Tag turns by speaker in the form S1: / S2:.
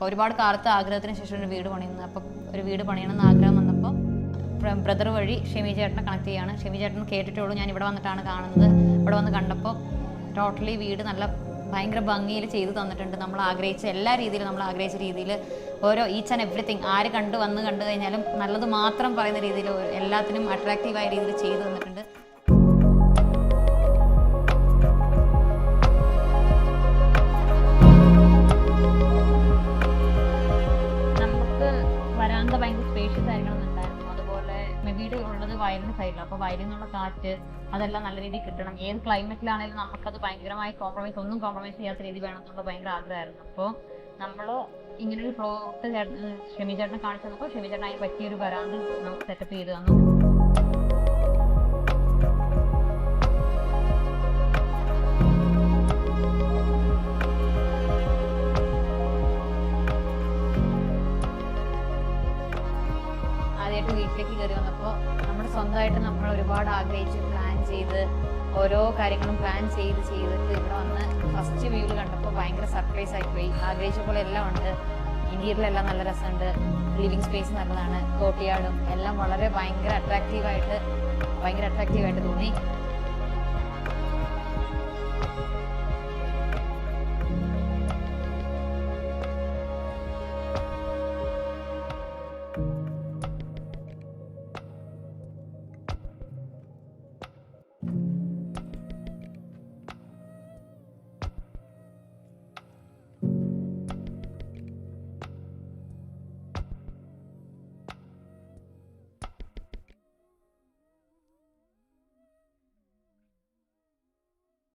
S1: ഒരുപാട് കാലത്ത് ആഗ്രഹത്തിന് ശേഷം ഒരു വീട് പണിയുന്നത്. അപ്പം ഒരു വീട് പണിയണമെന്ന് ആഗ്രഹം വന്നപ്പോൾ ബ്രദർ വഴി ഷെമി ചേട്ടനെ കണക്ട് ചെയ്യുകയാണ്. ഷെമി ചേട്ടൻ കേട്ടിട്ടുള്ളൂ, ഞാൻ ഇവിടെ വന്നിട്ടാണ് കാണുന്നത്. ഇവിടെ വന്ന് കണ്ടപ്പോൾ ടോട്ടലി വീട് നല്ല ഭയങ്കര ഭംഗിയിൽ ചെയ്തു തന്നിട്ടുണ്ട്. നമ്മൾ ആഗ്രഹിച്ച എല്ലാ രീതിയിലും, നമ്മൾ ആഗ്രഹിച്ച രീതിയിൽ ഓരോ ഈച്ച് ആൻഡ് എവറിത്തിങ് ആര് കണ്ടു കഴിഞ്ഞാലും നല്ലത് മാത്രം പറയുന്ന രീതിയിൽ എല്ലാത്തിനും അട്രാക്റ്റീവായ രീതിയിൽ ചെയ്തു തന്നിട്ടുണ്ട്. നമുക്ക് വരാന്ത ഭയങ്കര സ്പേഷ്യസ് ആയിരിക്കണമെന്നുണ്ടായിരുന്നു. അതുപോലെ വീട് ഉള്ളത് വയലിന് സൈഡിലാണ്. അപ്പോൾ വയലിൽ നിന്നുള്ള കാറ്റ് അതെല്ലാം നല്ല രീതിയിൽ കിട്ടണം. ഏത് ക്ലൈമറ്റിലാണെങ്കിലും നമുക്കത് ഭയങ്കരമായി ഒന്നും കോംപ്രമൈസ് ചെയ്യാത്ത രീതി വേണം എന്നുള്ള ഭയങ്കര ആഗ്രഹമായിരുന്നു. അപ്പോൾ നമ്മൾ ഇങ്ങനൊരു പ്ലോട്ട് ഷെമി ചേട്ടനെ കാണിച്ചു തന്നപ്പോൾ ഷെമി ചേട്ടൻ അതിന് പറ്റിയൊരു വരാന്ത നമുക്ക് സെറ്റപ്പ് ചെയ്ത് തന്നു. ആദ്യമായിട്ട് വീട്ടിലേക്ക് കയറി വന്നപ്പോൾ നമ്മുടെ സ്വന്തമായിട്ട് നമ്മൾ ഒരുപാട് ആഗ്രഹിച്ച് പ്ലാൻ ചെയ്ത് ഓരോ കാര്യങ്ങളും പ്ലാൻ ചെയ്തിട്ട് ഇവിടെ വന്ന് ഫസ്റ്റ് വ്യൂവിൽ കണ്ടപ്പോൾ ഭയങ്കര സർപ്രൈസ് ആയിപ്പോയി. ആഗ്രഹിച്ച പോലെ എല്ലാം ഉണ്ട്. ഇന്റീരിയറിലെല്ലാം നല്ല രസമുണ്ട്. ലിവിങ് സ്പേസ് നല്ലതാണ്. കോർട്ട്യാർഡും എല്ലാം വളരെ ഭയങ്കര അട്രാക്റ്റീവായിട്ട് തോന്നി.